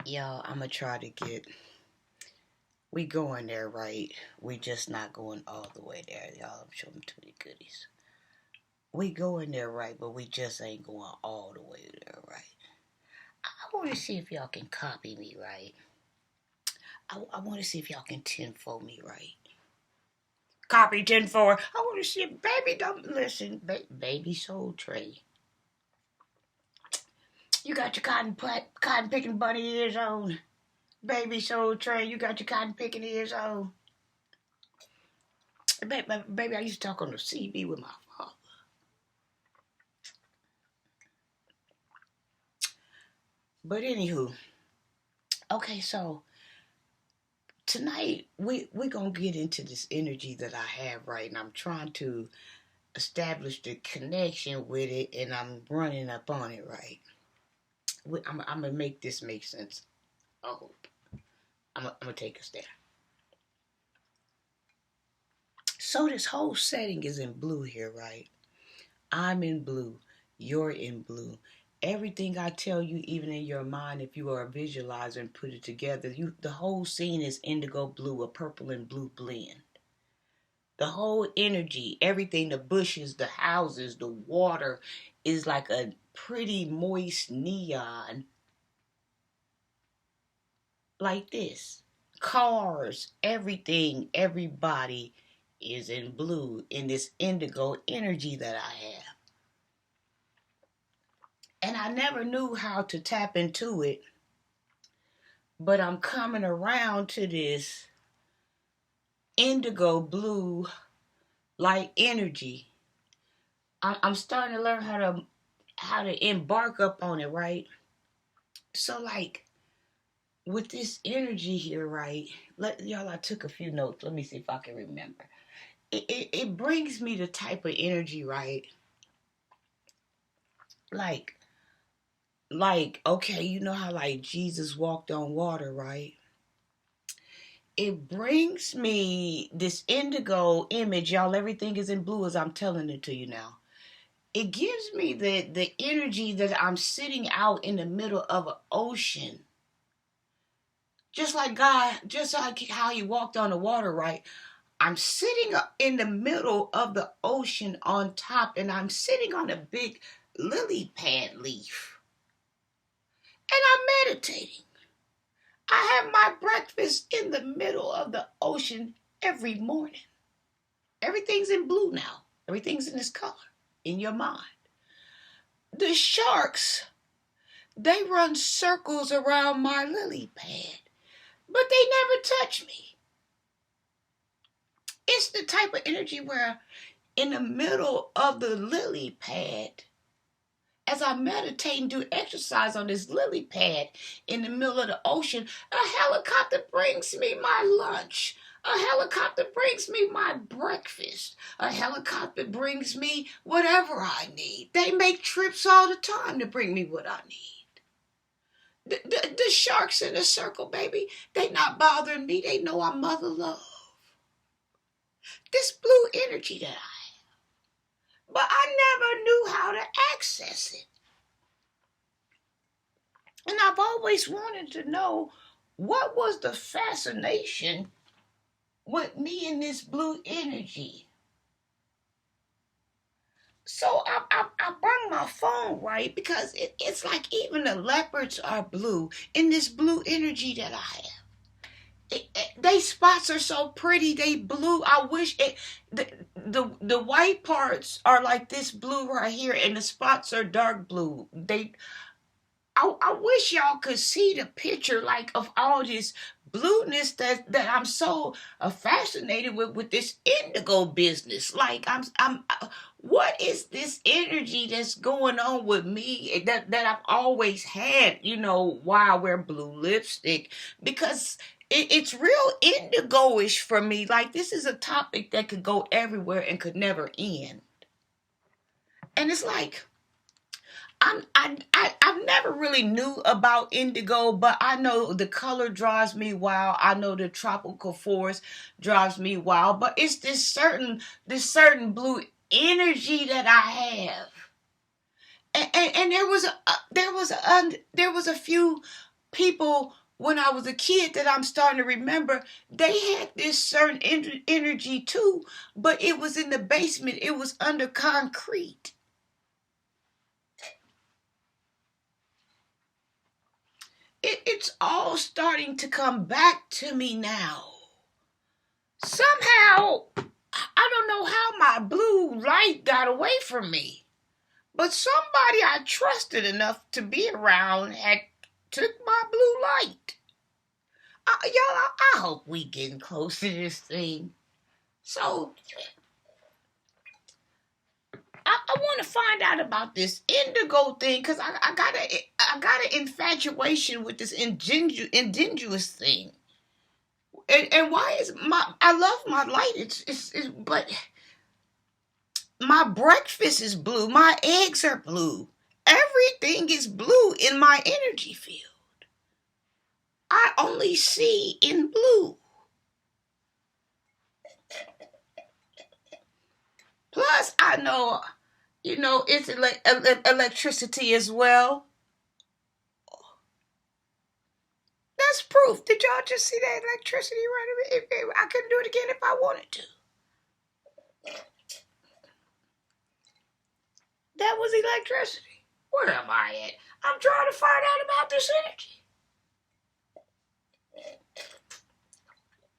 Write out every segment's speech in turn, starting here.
Y'all, I'm gonna try to get. We going there, right? We just not going all the way there, y'all. I'm showing too many goodies. We going there, right? But we just ain't going all the way there, right? I want to see if y'all can copy me, right? I want to see if y'all can tenfold me, right? Copy tenfold. I want to see if baby don't listen. Baby soul tray. You got your cotton picking bunny ears on. Baby soul tray. You got your cotton picking ears on. Baby, I used to talk on the CB with my father. But anywho, okay, so tonight we gonna get into this energy that I have, right, and I'm trying to establish the connection with it, and I'm running up on it, right. I'm gonna make this make sense. I hope. I'm gonna take us there. So this whole setting is in blue here, right? I'm in blue. You're in blue. Everything I tell you, even in your mind, if you are a visualizer and put it together, the whole scene is indigo blue, a purple and blue blend. The whole energy, everything, the bushes, the houses, the water is like a pretty moist neon like this. Cars, everything, everybody is in blue in this indigo energy that I have. And I never knew how to tap into it, but I'm coming around to this indigo blue light energy. I'm starting to learn how to embark up on it, right? So like with this energy here, right? I took a few notes. Let me see if I can remember. It brings me the type of energy, right? Like okay, you know how like Jesus walked on water, right? It brings me this indigo image, y'all. Everything is in blue as I'm telling it to you now. It gives me the energy that I'm sitting out in the middle of an ocean. Just like God, just like how he walked on the water, right? I'm sitting in the middle of the ocean on top, and I'm sitting on a big lily pad leaf. And I'm meditating. I have my breakfast in the middle of the ocean every morning. Everything's in blue now. Everything's in this color in your mind. The sharks, they run circles around my lily pad, but they never touch me. It's the type of energy where in the middle of the lily pad, as I meditate and do exercise on this lily pad in the middle of the ocean, a helicopter brings me my lunch. A helicopter brings me my breakfast. A helicopter brings me whatever I need. They make trips all the time to bring me what I need. The sharks in the circle, baby, they not bothering me. They know I'm mother love. This blue energy that I have. But I never knew how to access it. And I've always wanted to know what was the fascination with me and this blue energy. So I bring my phone, right? Because it's like even the leopards are blue in this blue energy that I have. They spots are so pretty. They blue. I wish the white parts are like this blue right here, and the spots are dark blue. I wish y'all could see the picture like of all this blueness that I'm so fascinated with this indigo business. Like what is this energy that's going on with me that I've always had? You know why I wear blue lipstick, because it's real indigo-ish for me. Like this is a topic that could go everywhere and could never end. And it's like I've never really knew about indigo, but I know the color drives me wild. I know the tropical forest drives me wild, but it's this certain blue energy that I have. And there was a few people when I was a kid that I'm starting to remember, they had this certain energy too, but it was in the basement. It was under concrete. It's all starting to come back to me now. Somehow, I don't know how my blue light got away from me, but somebody I trusted enough to be around had took my blue light. Y'all, I hope we getting close to this thing. So, I want to find out about this indigo thing because I got an infatuation with this indigenous thing. And why is I love my light. It's but my breakfast is blue. My eggs are blue. Everything is blue in my energy field. I only see in blue. Plus, I know, it's electricity as well. That's proof. Did y'all just see that electricity running? I couldn't do it again if I wanted to. That was electricity. Where am I at? I'm trying to find out about this energy.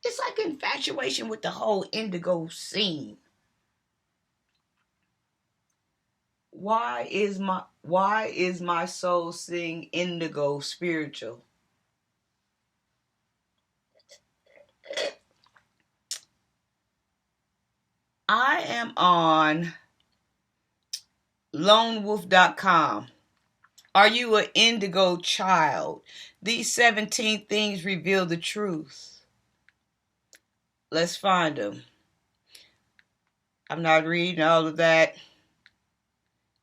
It's like infatuation with the whole indigo scene. Why is my soul seeing indigo spiritual? I am on lonewolf.com. Are you an indigo child? These 17 things reveal the truth. Let's find them. I'm not reading all of that.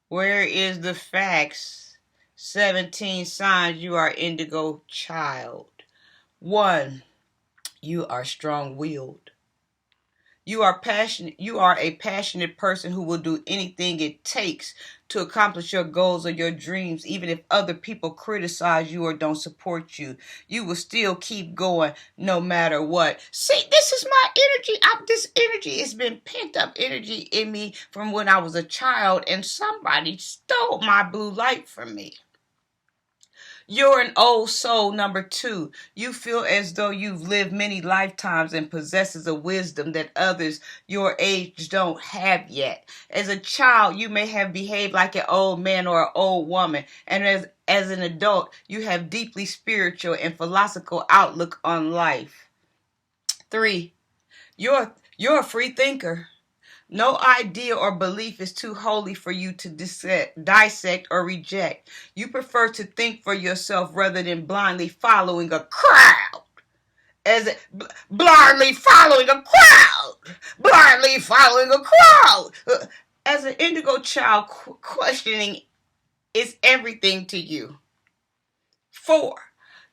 Where is the facts? 17 signs you are indigo child. 1. You are strong-willed. You are passionate. You are a passionate person who will do anything it takes to accomplish your goals or your dreams, even if other people criticize you or don't support you. You will still keep going no matter what. See, this is my energy. This energy has been pent up energy in me from when I was a child, and somebody stole my blue light from me. You're an old soul. Number 2, you feel as though you've lived many lifetimes and possesses a wisdom that others your age don't have yet. As a child, you may have behaved like an old man or an old woman, and as an adult, you have deeply spiritual and philosophical outlook on life. 3, you're a free thinker. No idea or belief is too holy for you to dissect or reject. You prefer to think for yourself rather than blindly following a crowd. Blindly following a crowd. Blindly following a crowd. As an indigo child, questioning is everything to you. 4,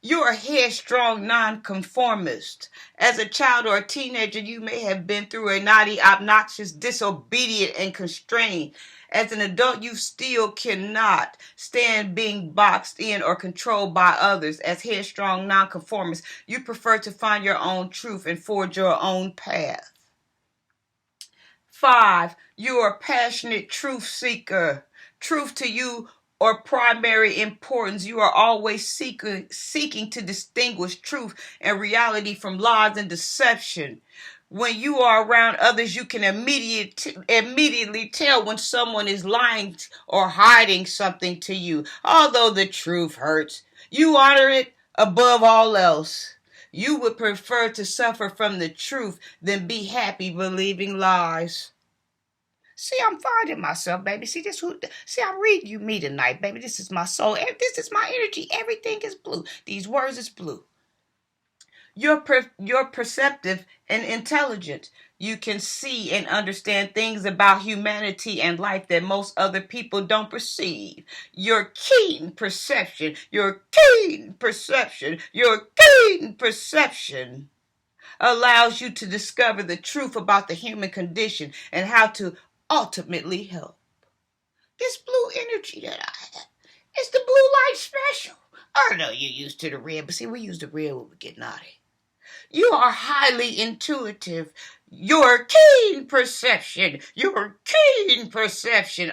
you're a headstrong nonconformist. As a child or a teenager, you may have been through a naughty, obnoxious, disobedient, and constrained. As an adult, you still cannot stand being boxed in or controlled by others. As headstrong nonconformists, you prefer to find your own truth and forge your own path. 5, you're a passionate truth seeker. Truth to you or primary importance. You are always seeking to distinguish truth and reality from lies and deception. When you are around others, you can immediately tell when someone is lying or hiding something to you. Although the truth hurts, you honor it above all else. You would prefer to suffer from the truth than be happy believing lies. See, I'm finding myself, baby. See, I'm reading you me tonight, baby. This is my soul. This is my energy. Everything is blue. These words is blue. You're perceptive and intelligent. You can see and understand things about humanity and life that most other people don't perceive. Your keen perception allows you to discover the truth about the human condition and how to ultimately help. This blue energy that I have, it's the blue light special. I know you're used to the red, but see, we use the red when we get naughty. You are highly intuitive. Your keen perception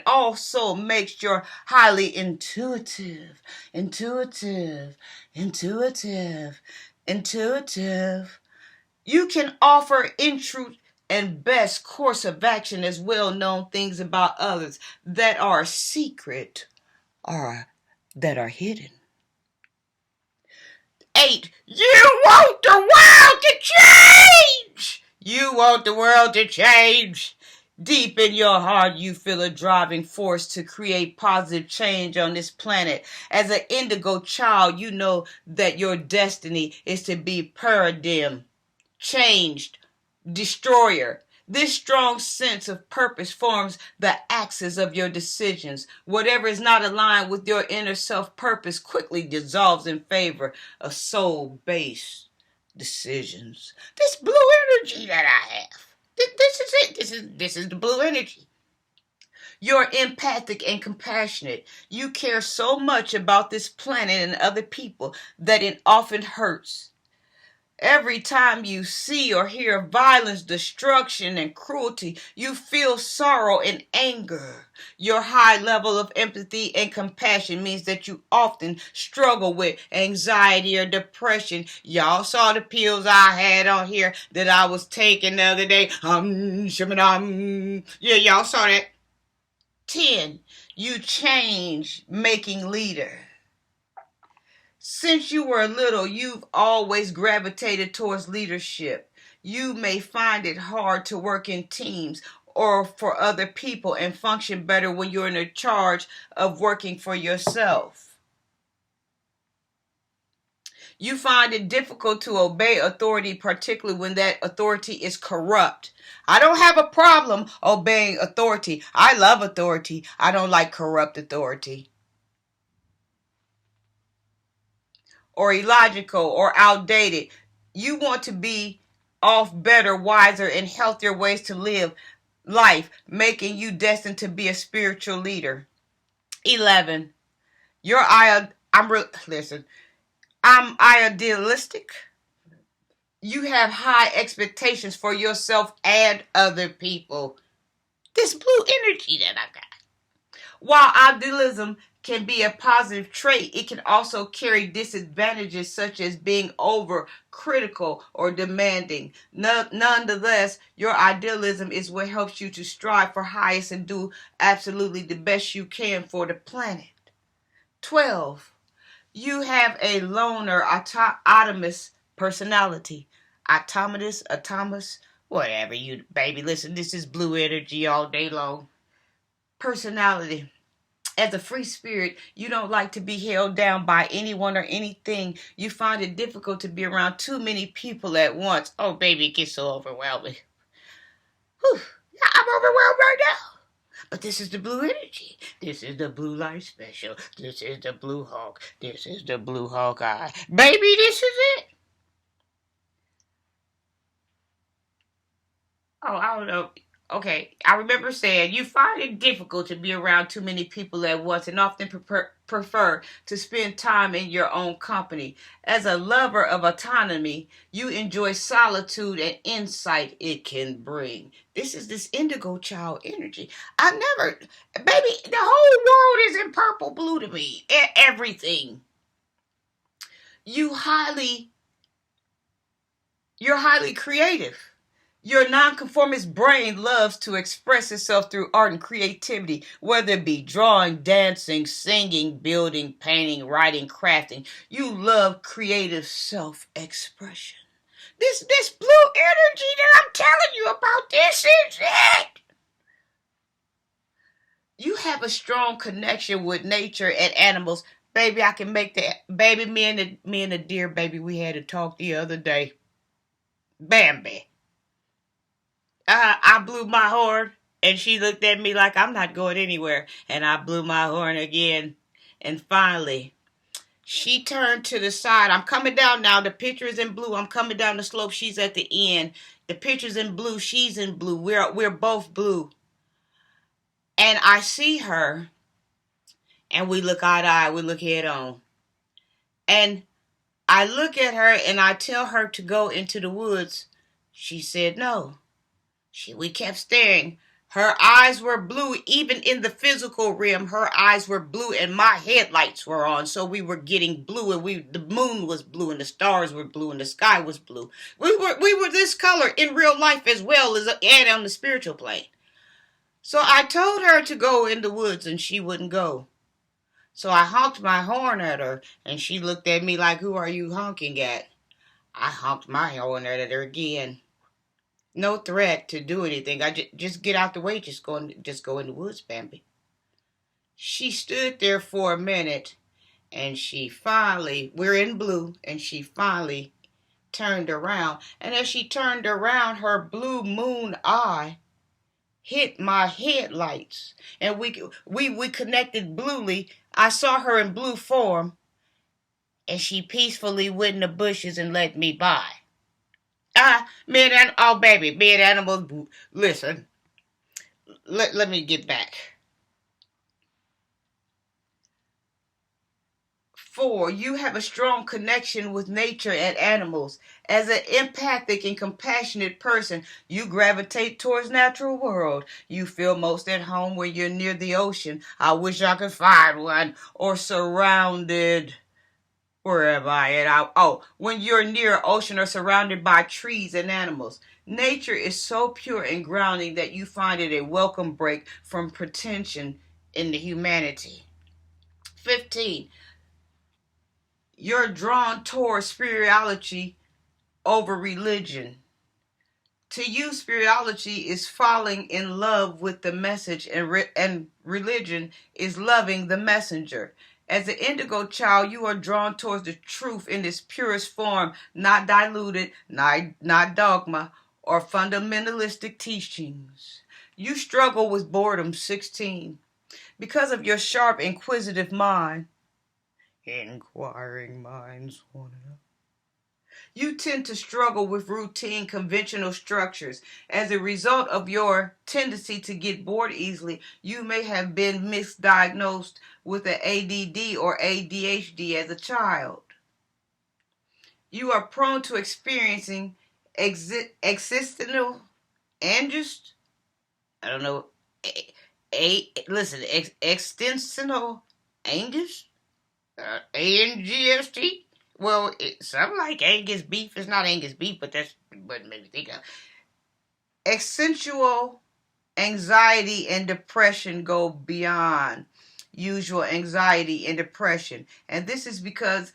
also makes you highly intuitive, intuitive, intuitive, intuitive. You can offer in truth and best course of action as well known things about others that are secret or that are hidden. 8. You want the world to change! You want the world to change! Deep in your heart, you feel a driving force to create positive change on this planet. As an indigo child, you know that your destiny is to be paradigm changed, destroyer. This strong sense of purpose forms the axis of your decisions. Whatever is not aligned with your inner self purpose quickly dissolves in favor of soul based decisions. This blue energy that I have. This is it. This is the blue energy. You're empathic and compassionate. You care so much about this planet and other people that it often hurts. Every time you see or hear violence, destruction, and cruelty, you feel sorrow and anger. Your high level of empathy and compassion means that you often struggle with anxiety or depression. Y'all saw the pills I had on here that I was taking the other day. Yeah, y'all saw that. 10. You change making leader. Since you were little, you've always gravitated towards leadership. You may find it hard to work in teams or for other people and function better when you're in the charge of working for yourself. You find it difficult to obey authority, particularly when that authority is corrupt. I don't have a problem obeying authority. I love authority. I don't like corrupt authority. Or illogical or outdated. You want to be off better, wiser, and healthier ways to live life, making you destined to be a spiritual leader. 11. I'm idealistic. You have high expectations for yourself and other people. This blue energy that I got. While idealism can be a positive trait, it can also carry disadvantages such as being overcritical or demanding. Nonetheless, your idealism is what helps you to strive for highest and do absolutely the best you can for the planet. 12. You have a loner, autonomous personality. Autonomous, whatever you, baby. Listen, this is blue energy all day long. Personality. As a free spirit, you don't like to be held down by anyone or anything. You find it difficult to be around too many people at once. Oh, baby, it gets so overwhelming. Whew, I'm overwhelmed right now. But this is the blue energy. This is the blue light special. This is the blue hawk. This is the blue hawk eye. Baby, this is it. Oh, I don't know. Okay, I remember saying you find it difficult to be around too many people at once and often prefer to spend time in your own company. As a lover of autonomy, you enjoy solitude and insight it can bring. This is this indigo child energy. Baby, the whole world is in purple blue to me. Everything. You're highly creative. Your nonconformist brain loves to express itself through art and creativity, whether it be drawing, dancing, singing, building, painting, writing, crafting. You love creative self-expression. This blue energy that I'm telling you about, this is it. You have a strong connection with nature and animals. Baby, I can make that. Baby, me and the deer, baby, we had a talk the other day. Bambi. I blew my horn, and she looked at me like I'm not going anywhere. And I blew my horn again. And finally, she turned to the side. I'm coming down now. The picture is in blue. I'm coming down the slope. She's at the end. The picture's in blue. She's in blue. We're both blue. And I see her, and we look eye to eye. We look head on. And I look at her and I tell her to go into the woods. She said no. We kept staring. Her eyes were blue, even in the physical realm. Her eyes were blue, and my headlights were on, so we were getting blue, and the moon was blue, and the stars were blue, and the sky was blue. We were this color in real life as well as and on the spiritual plane. So I told her to go in the woods, and she wouldn't go. So I honked my horn at her, and she looked at me like, "Who are you honking at?" I honked my horn at her again. No threat to do anything. I just get out the way. Just go in the woods, Bambi. She stood there for a minute, and she finally, we're in blue, and she finally turned around. And as she turned around, her blue moon eye hit my headlights, and we connected bluely. I saw her in blue form, and she peacefully went in the bushes and let me by. Baby, me and animals, listen, let me get back. 4, you have a strong connection with nature and animals. As an empathic and compassionate person, you gravitate towards natural world. You feel most at home when you're near the ocean. I wish I could find one. Or surrounded. Where am I at? When you're near ocean or surrounded by trees and animals. Nature is so pure and grounding that you find it a welcome break from pretension in the humanity. 15. You're drawn towards spirituality over religion. To you, spirituality is falling in love with the message, and religion is loving the messenger. As an indigo child, you are drawn towards the truth in its purest form, not diluted, not dogma, or fundamentalistic teachings. You struggle with boredom, 16, because of your sharp, inquisitive mind. Inquiring minds want to know. You tend to struggle with routine, conventional structures. As a result of your tendency to get bored easily, you may have been misdiagnosed with an ADD or ADHD as a child. You are prone to experiencing existential angst. I don't know. Extensional angst? ANGST? Well, something like Angus beef. It's not Angus beef, but that's what made me think of. Essential anxiety and depression go beyond usual anxiety and depression. And this is because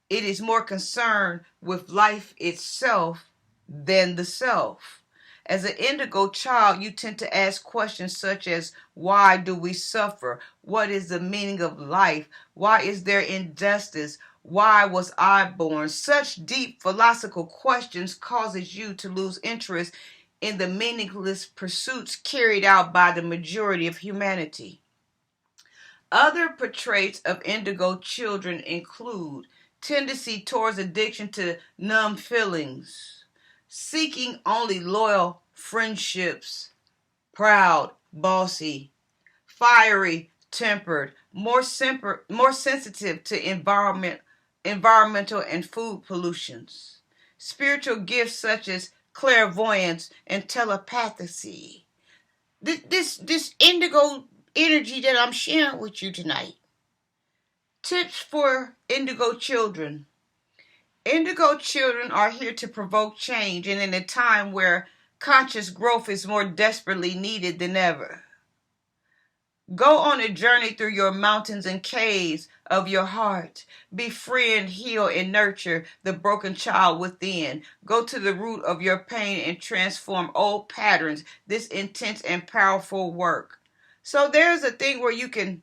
it is more concerned with life itself than the self. As an indigo child, you tend to ask questions such as, why do we suffer? What is the meaning of life? Why is there injustice? Why was I born? Such deep philosophical questions causes you to lose interest in the meaningless pursuits carried out by the majority of humanity. Other portraits of indigo children include tendency towards addiction to numb feelings, seeking only loyal friendships, proud, bossy, fiery, tempered, more sensitive to environmental and food pollutions, spiritual gifts such as clairvoyance and telepathy. This indigo energy that I'm sharing with you tonight. Tips for indigo children. Indigo children are here to provoke change, and in a time where conscious growth is more desperately needed than ever. Go on a journey through your mountains and caves of your heart. Befriend, heal, and nurture the broken child within. Go to the root of your pain and transform old patterns. This intense and powerful work. So there's a thing where you can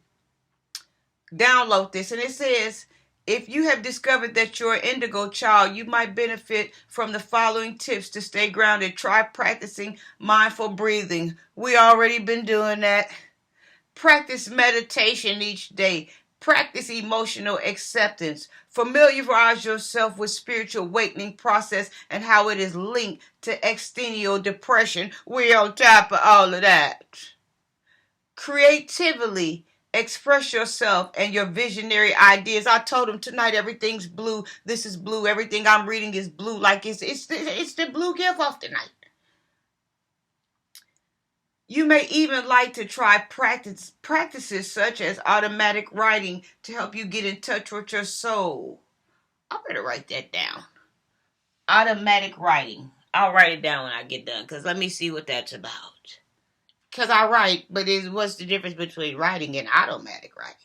download this, and it says, if you have discovered that you're an indigo child, you might benefit from the following tips to stay grounded. Try practicing mindful breathing. We already been doing that. Practice meditation each day. Practice emotional acceptance. Familiarize yourself with spiritual awakening process and how it is linked to external depression. We're on top of all of that. Creatively Express yourself and your visionary ideas. I told him tonight everything's blue. This is blue. Everything I'm reading is blue. Like it's the blue gift off tonight. You may even like to try practices such as automatic writing to help you get in touch with your soul. I better write that down. Automatic writing. I'll write it down when I get done, because let me see what that's about. Because I write, but what's the difference between writing and automatic writing?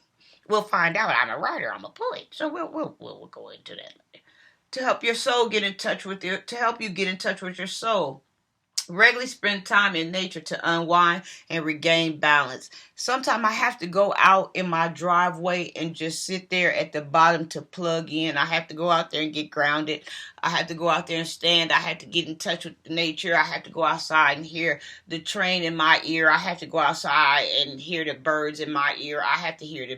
We'll find out. I'm a writer. I'm a poet. So we'll go into that. To help your soul get in touch with to help you get in touch with your soul. Regularly spend time in nature to unwind and regain balance. Sometimes I have to go out in my driveway and just sit there at the bottom to plug in. I have to go out there and get grounded. I have to go out there and stand. I have to get in touch with nature. I have to go outside and hear the train in my ear. I have to go outside and hear the birds in my ear. I have to hear the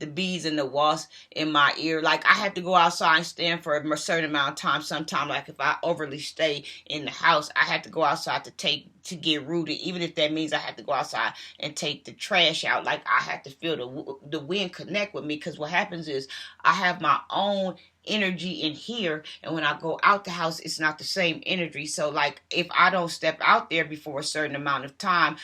bees and the wasps in my ear. Like, I have to go outside and stand for a certain amount of time. Sometimes, like, if I overly stay in the house, I have to go outside to get rooted, even if that means I have to go outside and take the trash out. Like, I have to feel the wind connect with me, because what happens is I have my own energy in here, and when I go out the house, it's not the same energy. So, like, if I don't step out there before a certain amount of time,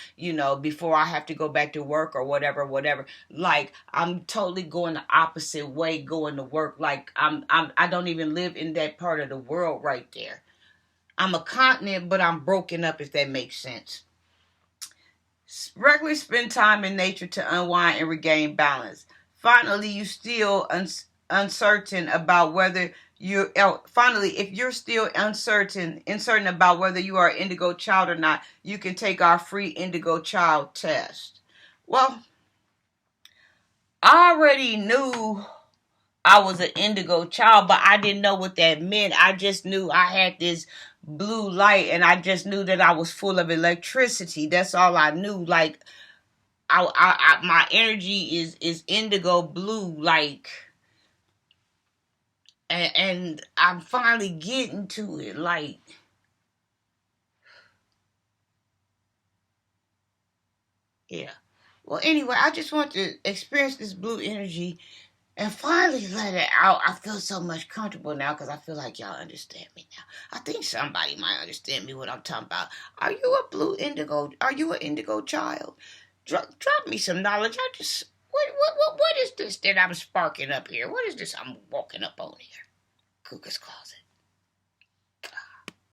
before I have to go back to work or whatever, like, I'm totally going the opposite way going to work. Like, I don't even live in that part of the world right there. I'm a continent, but I'm broken up, if that makes sense. Regularly spend time in nature to unwind and regain balance. Finally, you still uncertain about whether you finally, if you're still uncertain about whether you are an indigo child or not, you can take our free indigo child test. Well, I already knew I was an indigo child, but I didn't know what that meant. I just knew I had this blue light, and I just knew that I was full of electricity. That's all I knew. Like, my energy is indigo blue, like, and I'm finally getting to it. Like, yeah. Well, anyway, I just want to experience this blue energy and finally let it out. I feel so much comfortable now, because I feel like y'all understand me now. I think somebody might understand me what I'm talking about. Are you a blue indigo? Are you an indigo child? Drop me some knowledge. What is this that I'm sparking up here? What is this I'm walking up on here? Cuckoo's Closet.